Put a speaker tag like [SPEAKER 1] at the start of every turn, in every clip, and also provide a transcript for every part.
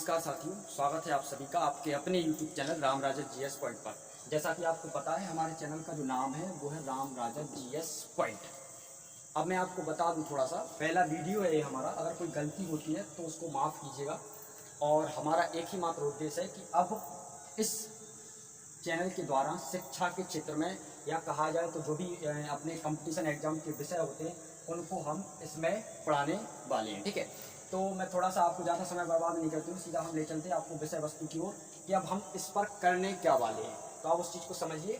[SPEAKER 1] नमस्कार साथियों, स्वागत है आप सभी का आपके अपने YouTube channel Ram Rajat GS point पर। जैसा कि आपको पता है हमारे चैनल का जो नाम है वो है राम राजत जीएस पॉइंट। अब मैं आपको बता दूं, थोड़ा सा पहला वीडियो है ये हमारा, अगर कोई गलती होती है तो उसको माफ़ कीजिएगा। और हमारा एक ही मात्र उद्देश्य है कि अब इस चैनल के द्वारा शिक्षा के क्षेत्र में, या कहा जाए तो जो भी अपने कंपटीशन एग्जाम के विषय होते हैं उनको हम इसमें पढ़ाने वाले हैं। ठीक है, तो मैं थोड़ा सा आपको ज़्यादा समय बर्बाद नहीं करती हूँ, सीधा हम ले चलते हैं आपको विषय वस्तु की ओर कि अब हम इस पर करने क्या वाले हैं। तो आप उस चीज़ को समझिए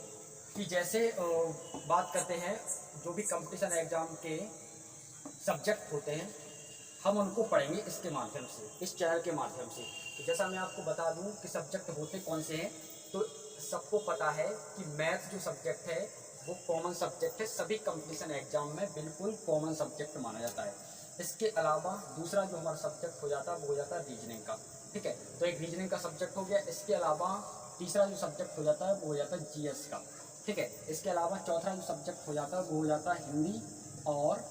[SPEAKER 1] कि जैसे बात करते हैं जो भी कंपटीशन एग्जाम के सब्जेक्ट होते हैं हम उनको पढ़ेंगे इसके माध्यम से, इस चैनल के माध्यम से। तो जैसा मैं आपको बता दूं कि सब्जेक्ट होते कौन से हैं, तो सबको पता है कि मैथ जो सब्जेक्ट है वो कॉमन सब्जेक्ट है, सभी कंपटीशन एग्जाम में बिल्कुल कॉमन सब्जेक्ट माना जाता है। इसके अलावा दूसरा जो हमारा सब्जेक्ट हो जाता है वो हो जाता है रीजनिंग का। ठीक है, तो एक रीजनिंग का सब्जेक्ट हो गया। इसके अलावा तीसरा जो सब्जेक्ट हो जाता है वो हो जाता है जीएस का। ठीक है, इसके अलावा चौथा जो सब्जेक्ट हो जाता है वो हो जाता है हिंदी, और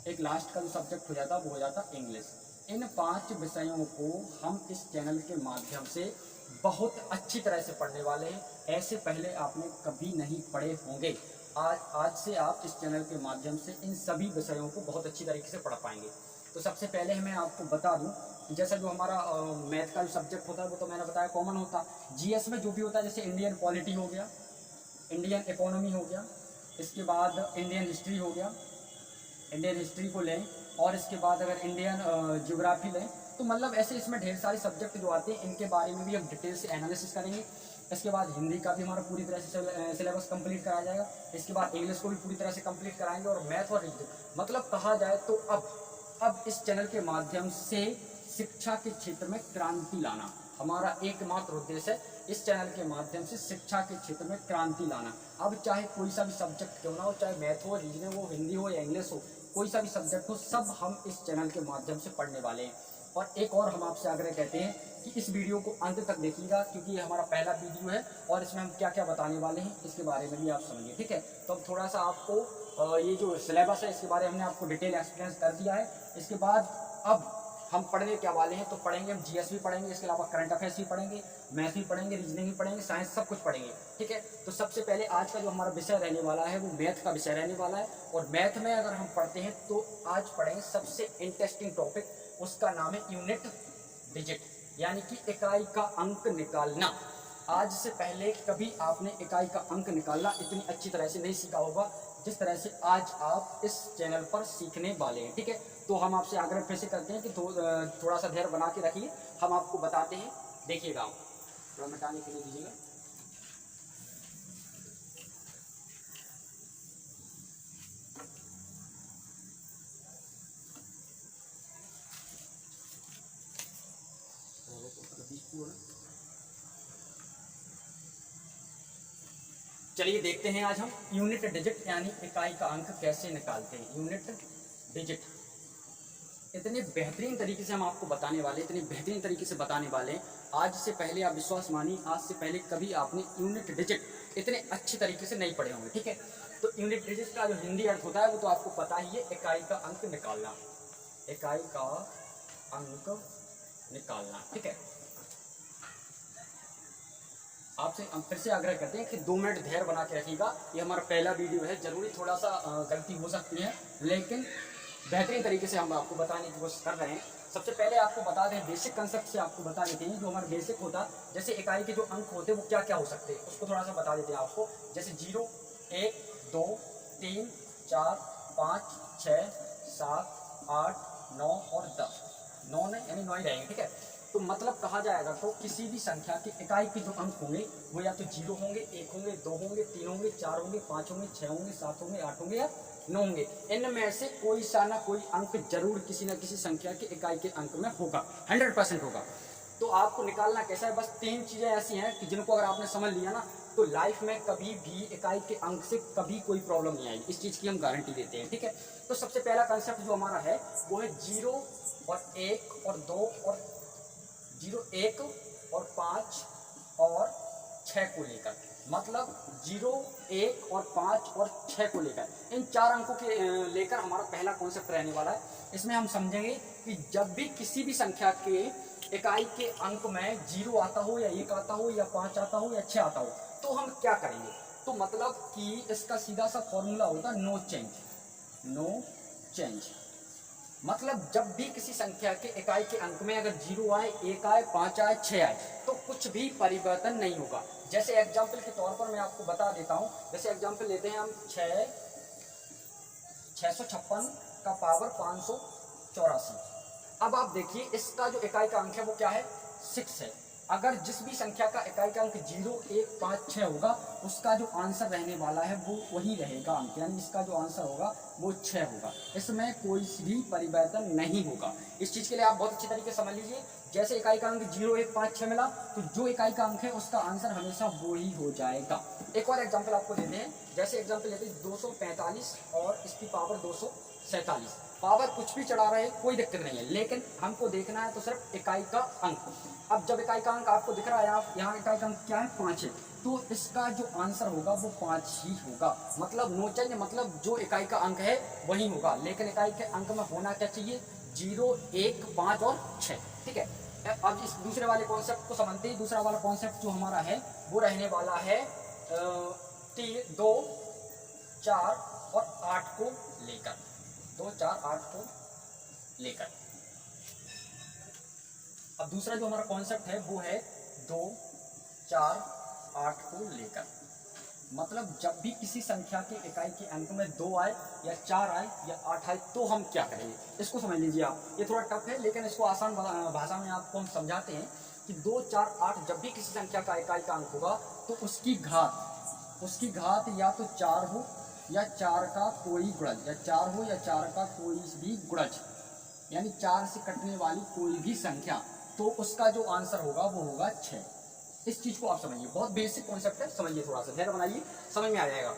[SPEAKER 1] एक लास्ट का जो सब्जेक्ट हो जाता है वो हो जाता है इंग्लिश। इन 5 विषयों को हम इस चैनल के माध्यम से बहुत अच्छी तरह से पढ़ने वाले हैं। ऐसे पहले आपने कभी नहीं पढ़े होंगे। आज से आप इस चैनल के माध्यम से इन सभी विषयों को बहुत अच्छी तरीके से पढ़ पाएंगे। तो सबसे पहले मैं आपको बता दूं कि जैसा जो हमारा मैथ का जो सब्जेक्ट होता है वो तो मैंने बताया कॉमन होता है। जीएस में जो भी होता है जैसे इंडियन पॉलिटी हो गया, इंडियन इकोनॉमी हो गया, इसके बाद इंडियन हिस्ट्री हो गया, इंडियन हिस्ट्री को लें, और इसके बाद अगर इंडियन ज्योग्राफी लें, तो मतलब ऐसे इसमें ढेर सारे सब्जेक्ट जो आते हैं इनके बारे में भी हम डिटेल से एनालिसिस करेंगे। इसके बाद हिंदी का भी हमारा पूरी तरह से सिलेबस कंप्लीट कराया जाएगा। इसके बाद इंग्लिश को भी पूरी तरह से कंप्लीट कराएंगे, और मैथ और रीजनिंग, मतलब कहा जाए तो अब इस चैनल के माध्यम से शिक्षा के क्षेत्र में क्रांति लाना हमारा एकमात्र उद्देश्य है। इस चैनल के माध्यम से शिक्षा के क्षेत्र में क्रांति लाना। अब चाहे कोई सा भी सब्जेक्ट क्यों ना हो, चाहे मैथ हो, रीजनिंग हो, हिंदी हो या इंग्लिश हो, कोई सा भी सब्जेक्ट हो, सब हम इस चैनल के माध्यम से पढ़ने वाले हैं। और एक और हम आपसे आग्रह कहते हैं कि इस वीडियो को अंत तक देखिएगा, क्योंकि ये हमारा पहला वीडियो है और इसमें हम क्या क्या बताने वाले हैं इसके बारे में भी आप समझिए। ठीक है, तो अब थोड़ा सा आपको ये जो सिलेबस है इसके बारे में हमने आपको डिटेल एक्सपीरियंस कर दिया है। इसके बाद अब हम पढ़ने क्या वाले हैं, तो पढ़ेंगे हम जीएस भी पढ़ेंगे, इसके अलावा करंट अफेयर्स भी पढ़ेंगे, मैथ भी पढ़ेंगे, रीजनिंग भी पढ़ेंगे, साइंस, सब कुछ पढ़ेंगे। ठीक है, तो सबसे पहले आज का जो हमारा विषय रहने वाला है वो मैथ का विषय रहने वाला है। और मैथ में अगर हम पढ़ते हैं तो आज पढ़ेंगे सबसे इंटरेस्टिंग टॉपिक, उसका नाम है यूनिट डिजिट, यानी कि इकाई का अंक निकालना। आज से पहले कभी आपने इकाई का अंक निकालना इतनी अच्छी तरह से नहीं सीखा होगा जिस तरह से आज आप इस चैनल पर सीखने वाले हैं। ठीक है, तो हम आपसे आग्रह फिर से करते हैं कि थोड़ा सा धैर्य बना के रखिए, हम आपको बताते हैं। देखिएगा, थोड़ा मिटाने के लिए दीजिएगा। चलिए देखते हैं आज हम यूनिट डिजिट यानी इकाई का अंक कैसे निकालते हैं। यूनिट डिजिट इतने बेहतरीन तरीके से हम आपको बताने वाले, इतने बेहतरीन तरीके से बताने वाले हैं। आज से पहले आप विश्वास मानिए, आज से पहले कभी आपने यूनिट डिजिट इतने अच्छे तरीके से नहीं पढ़े होंगे। ठीक है, तो यूनिट डिजिट का जो हिंदी अर्थ होता है वो तो आपको पता ही है, इकाई का अंक निकालना, इकाई का अंक निकालना। ठीक है, आपसे हम फिर से आग्रह करते हैं कि 2 मिनट धैर्य बना के रखिएगा। ये हमारा पहला वीडियो है, जरूरी थोड़ा सा गलती हो सकती है, लेकिन बेहतरीन तरीके से हम आपको बताने की कोशिश कर रहे हैं। सबसे पहले आपको बता दें, बेसिक कंसेप्ट से आपको बता देते हैं। जो हमारा बेसिक होता है, जैसे इकाई के जो अंक होते हैं वो क्या क्या हो सकते हैं उसको थोड़ा सा बता देते हैं आपको। जैसे 0, 1, 2, 3, 4, 5, 6, 7, 8, 9 और 10। 9 नहीं, यानी 9 ही रहेंगे। ठीक है, तो मतलब कहा जाएगा तो किसी भी संख्या के इकाई के जो अंक होंगे वो या तो 0 होंगे, 1 होंगे, 2 होंगे, 3 होंगे, 4 होंगे, 5 होंगे, 6 होंगे, 7 होंगे, 8 होंगे या 9 होंगे। इनमें से कोई सा ना कोई अंक जरूर किसी न किसी संख्या के इकाई के अंक में होगा, 100% होगा। तो आपको निकालना कैसा है, बस 3 चीजें ऐसी हैं कि जिनको अगर आपने समझ लिया ना तो लाइफ में कभी भी इकाई के अंक से कभी कोई प्रॉब्लम नहीं आएगी, इस चीज की हम गारंटी देते हैं। ठीक है, तो सबसे पहला कंसेप्ट जो हमारा है वो है 0 और 1 और 2 और 0, 1 और 5 और 6 को लेकर, मतलब 0, 1 और 5 और 6 को लेकर, इन 4 अंकों के लेकर हमारा पहला कॉन्सेप्ट रहने वाला है। इसमें हम समझेंगे कि जब भी किसी भी संख्या के इकाई के अंक में 0 आता हो या 1 आता हो या 5 आता हो या 6 आता हो, तो हम क्या करेंगे? तो मतलब कि इसका सीधा सा फॉर्मूला होगा नो चेंज। नो चेंज मतलब जब भी किसी संख्या के इकाई के अंक में अगर 0 आए, 1 आए, 5 आए, 6 आए, तो कुछ भी परिवर्तन नहीं होगा। जैसे एग्जाम्पल के तौर पर मैं आपको बता देता हूं। जैसे एग्जाम्पल लेते हैं हम 656 का पावर 584। अब आप देखिए इसका जो इकाई का अंक है वो क्या है? 6 है। अगर जिस भी संख्या का इकाई का अंक 0, 1, 5, 6 होगा, उसका जो आंसर रहने वाला है वो वही रहेगा अंक, यानी इसका जो आंसर होगा वो 6 होगा। इसमें कोई भी परिवर्तन नहीं होगा। इस चीज के लिए आप बहुत अच्छी तरीके से समझ लीजिए। जैसे इकाई का अंक 0, 1, 5, 6 मिला, तो जो इकाई का अंक है उसका आंसर हमेशा वो ही हो जाएगा। एक और एग्जाम्पल आपको देते हैं। जैसे एग्जाम्पल लेते हैं 245 और इसकी पावर 247। पावर कुछ भी चढ़ा रहे कोई दिक्कत नहीं है, लेकिन हमको देखना है तो सिर्फ इकाई का अंक। अब जब इकाई का अंक आपको दिख रहा है, आप यहाँ इकाई का अंक क्या है? 5 है, तो इसका जो आंसर होगा वो 5 ही होगा। मतलब नो चेंज, मतलब जो इकाई का अंक है वही होगा, लेकिन इकाई के अंक में होना क्या चाहिए? 0, 1, 5 और 6। ठीक है। अब इस दूसरे वाले कॉन्सेप्ट को समझते ही, दूसरा वाला कॉन्सेप्ट जो हमारा है वो रहने वाला है 2, 4 और 8 को लेकर। 2, 4, 8 को लेकर। अब दूसरा जो हमारा कॉन्सेप्ट है वो है 2, 4, 8 को लेकर। मतलब जब भी किसी संख्या के इकाई के अंक में 2 आए या 4 आए या 8 आए, तो हम क्या करेंगे? इसको समझ लीजिए आप। ये थोड़ा टफ है, लेकिन इसको आसान भाषा में आपको हम समझाते हैं कि 2, 4, 8 जब भी किसी संख्या का इकाई का अंक होगा, तो उसकी घात या तो 4 हो या 4 का कोई गुणज, या 4 हो या 4 का कोई भी गुणज, यानी 4 से कटने वाली कोई भी संख्या, तो उसका जो आंसर होगा वो होगा 6। इस चीज को आप समझिए, बहुत बेसिक कॉन्सेप्ट है, समझिए, थोड़ा सा धैर्य बनाइए, समझ में आ जाएगा।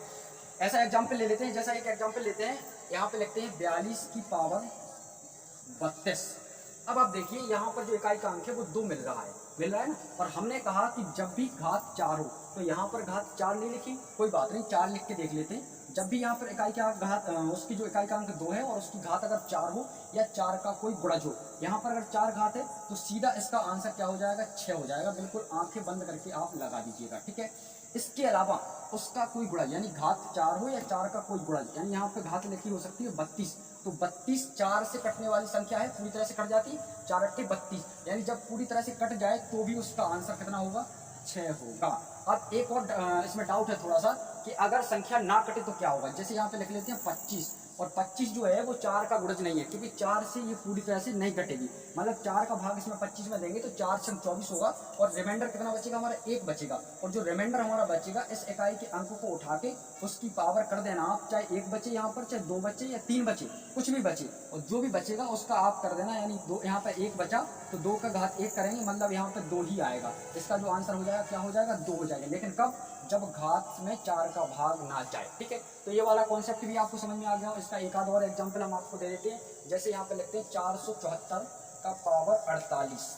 [SPEAKER 1] ऐसा एग्जाम्पल ले लेते हैं। जैसा एक एग्जाम्पल लेते हैं, यहाँ पे लिखते हैं 42 की पावर 32। अब आप देखिए यहाँ पर जो इकाई का अंक है वो 2 मिल रहा है ना। और हमने कहा कि जब भी घात 4 हो, तो यहाँ पर घात 4 नहीं लिखी, कोई बात नहीं, 4 लिख के देख लेते हैं। जब भी यहाँ पर इकाई का घात उसकी जो इकाई का अंक 2 है और उसकी घात अगर 4 हो या 4 का कोई गुणज हो, यहाँ पर अगर 4 घात है तो सीधा इसका आंसर क्या हो जाएगा? 6 हो जाएगा। बिल्कुल आंखें बंद करके आप लगा दीजिएगा, ठीक है। इसके अलावा उसका कोई गुणज, यानी घात 4 हो या 4 का कोई गुणज, यानी यहाँ पे घात लिखी हो सकती है 32, तो 32 4 से कटने वाली संख्या है, पूरी तरह से कट जाती, 4 8 32, यानी जब पूरी तरह से कट जाए तो भी उसका आंसर कितना होगा? 6 होगा। अब एक और इसमें डाउट है थोड़ा सा कि अगर संख्या ना कटे तो क्या होगा? जैसे यहाँ पे लिख लेते हैं 25, और 25 जो है वो 4 का गुणज नहीं है, क्योंकि 4 से ये पूरी तरह से नहीं कटेगी। मतलब 4 का भाग इसमें 25 में देंगे तो 4 से 24 होगा, और रिमाइंडर कितना बचेगा? हमारा 1 बचेगा। और जो रिमाइंडर हमारा बचेगा, इस इकाई के अंक को उठा के उसकी पावर कर देना आप, चाहे 1 बचे यहाँ पर, चाहे 2 बचे या 3 बचे, कुछ भी बचे, और जो भी बचेगा उसका आप कर देना। यानी 2 यहाँ पर 1 बचा तो 2 का घात 1 करेंगे, मतलब यहाँ पर 2 ही आएगा। इसका जो आंसर हो जाएगा क्या हो जाएगा? 2 हो जाएगा। लेकिन कब? जब घात में 4 का भाग ना जाए, ठीक है। तो ये वाला कॉन्सेप्ट भी आपको समझ में आ गया। इसका एक आध और एग्जांपल हम आपको दे देते हैं। जैसे यहाँ पे लिखते हैं 474 का पावर 48।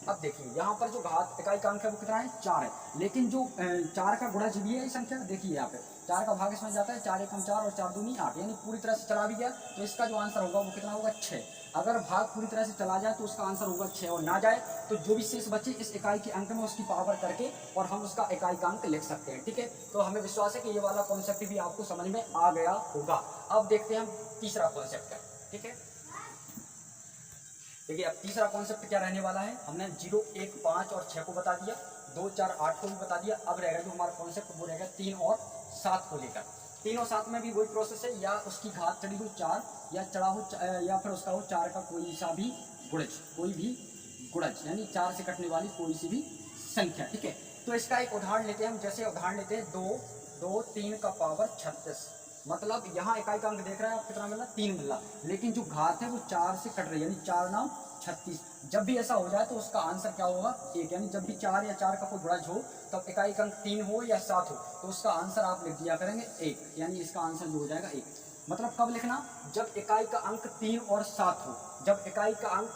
[SPEAKER 1] अब देखिए यहाँ पर जो घात इकाई का अंक है वो कितना है? 4 है, लेकिन जो 4 का गुणज भी है ये संख्या, देखिए यहाँ पे 4 का भाग इसमें जाता है, 4 एकम 4 और 4 दूनी 8, यानी पूरी तरह से चला भी गया, तो इसका जो आंसर होगा वो कितना होगा? 6। अगर भाग पूरी तरह से चला जाए तो उसका आंसर होगा 6, और ना जाए तो जो भी शेष बचे इस इकाई के अंक में उसकी पावर करके और हम उसका इकाई का अंक लिख सकते हैं, ठीक है। तो हमें विश्वास है कि ये वाला कॉन्सेप्ट भी आपको समझ में आ गया होगा। अब देखते हैं हम तीसरा कॉन्सेप्ट, ठीक है। देखिए अब तीसरा कॉन्सेप्ट क्या रहने वाला है? हमने 0, 1, 5 और 6 को बता दिया, 2, 4, 8 को भी बता दिया। अब रहेगा जो हमारा कॉन्सेप्ट वो रहेगा 3 और 7 को लेकर। 3 और 7 में भी वही प्रोसेस है, या उसकी घात चढ़ी हो 4 या चढ़ा हो या फिर उसका हो 4 का कोई सा भी गुणज, कोई भी गुणज, यानी 4 से कटने वाली कोई सी भी संख्या, ठीक है। तो इसका एक उदाहरण लेते हैं हम। जैसे उदाहरण लेते हैं 2, 3 का पावर 36। मतलब यहाँ इकाई का अंक देख रहे हैं आप कितना मिल रहा है? 3 मिल रहा, लेकिन जो घात है वो 4 से कट रही है, यानी 4 9 36। जब भी ऐसा हो जाए तो उसका आंसर क्या होगा? 1। यानी जब भी 4 या 4 का कोई गुणज हो, तब इकाई का अंक 3 हो या 7 हो, तो उसका आंसर आप लिख दिया करेंगे 1, यानी इसका आंसर जो हो जाएगा 1। मतलब कब लिखना? जब इकाई का अंक 3 और 7 हो। जब इकाई का अंक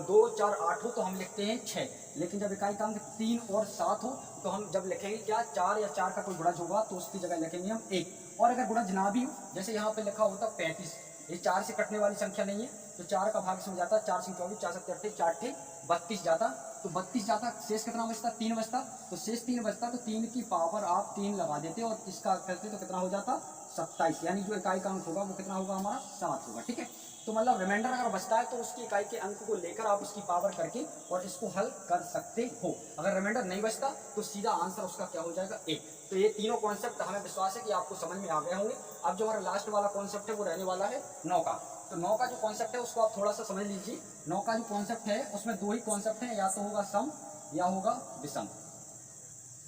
[SPEAKER 1] 2, 4, 8 हो तो हम लिखते हैं 6, लेकिन जब इकाई का अंक 3 और 7 हो तो हम जब लिखेंगे क्या? 4 या 4 का कोई गुणज होगा तो उसकी जगह लिखेंगे हम 1। और अगर गुणज ना भी हो, जैसे यहाँ पे लिखा होता 35, ये 4 से कटने वाली संख्या नहीं है, तो 4 का भाग इसमें जाता, 4 से 24, 4 से 38, 4 थे 32 जाता, तो 32 जाता, शेष कितना बचता, 3 बचता, तो शेष 3 बचता, तो 3 की पावर आप 3 लगा देते और इसका करते तो कितना हो जाता 27, यानी जो इकाई का अंक होगा वो कितना होगा हमारा 7 होगा। ठीक है, तो मतलब रिमाइंडर अगर बचता है तो उसकी इकाई के अंक को लेकर आप उसकी पावर करके और इसको हल कर सकते हो। अगर रिमाइंडर नहीं बचता तो सीधा आंसर उसका क्या हो जाएगा 1। तो ये तीनों कॉन्सेप्ट हमें विश्वास है कि आपको समझ में आ गए होंगे। अब जो हमारा लास्ट वाला कॉन्सेप्ट है वो रहने वाला है 9 का। तो 9 का जो कॉन्सेप्ट है उसको आप थोड़ा सा समझ लीजिए। 9 का जो कॉन्सेप्ट है उसमें 2 ही कॉन्सेप्ट है, या तो होगा सम या होगा विषम।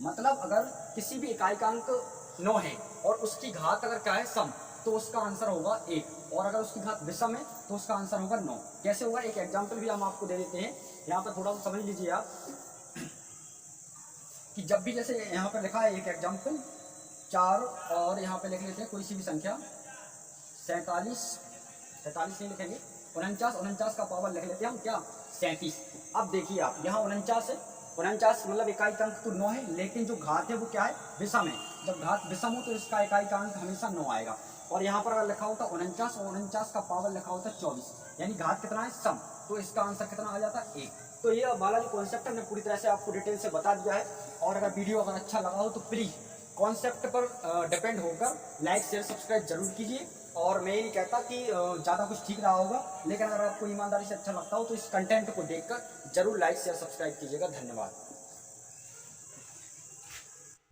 [SPEAKER 1] मतलब अगर किसी भी इकाई का अंक 9 है और उसकी घात अगर क्या है सम, तो उसका आंसर होगा 1, और अगर उसकी घात विषम है तो उसका आंसर होगा 9। कैसे होगा, एक एग्जांपल भी हम आपको दे देते हैं। यहाँ पर थोड़ा सा समझ लीजिए आप कि जब भी जैसे यहाँ पर लिखा है एक एग्जांपल 4, और यहाँ पे लिख लेते हैं कोई सी भी संख्या 47 नहीं लिखेंगे, 49 का पावर लिख लेते हैं हम क्या 37। अब देखिए आप यहाँ 49 है, 49 मतलब इकाई का अंक तो 9 है, लेकिन जो घात है वो क्या है विषम है। जब घात विषम हो तो इसका इकाई का अंक हमेशा 9 आएगा। और यहाँ पर अगर लिखा होता 49 और 49 का पावर लिखा होता 24, यानी घात कितना है सम, तो इसका आंसर कितना आ जाता 1। तो ये वाला जो कॉन्सेप्ट है मैंने पूरी तरह से आपको डिटेल से बता दिया है। और अगर वीडियो अगर अच्छा लगा हो तो प्लीज़ कॉन्सेप्ट पर डिपेंड होकर लाइक शेयर सब्सक्राइब जरूर कीजिए। और मैं ये नहीं कहता कि ज़्यादा कुछ ठीक रहा होगा, लेकिन अगर आपको ईमानदारी से अच्छा लगता हो तो इस कंटेंट को देखकर जरूर लाइक शेयर सब्सक्राइब कीजिएगा। धन्यवाद।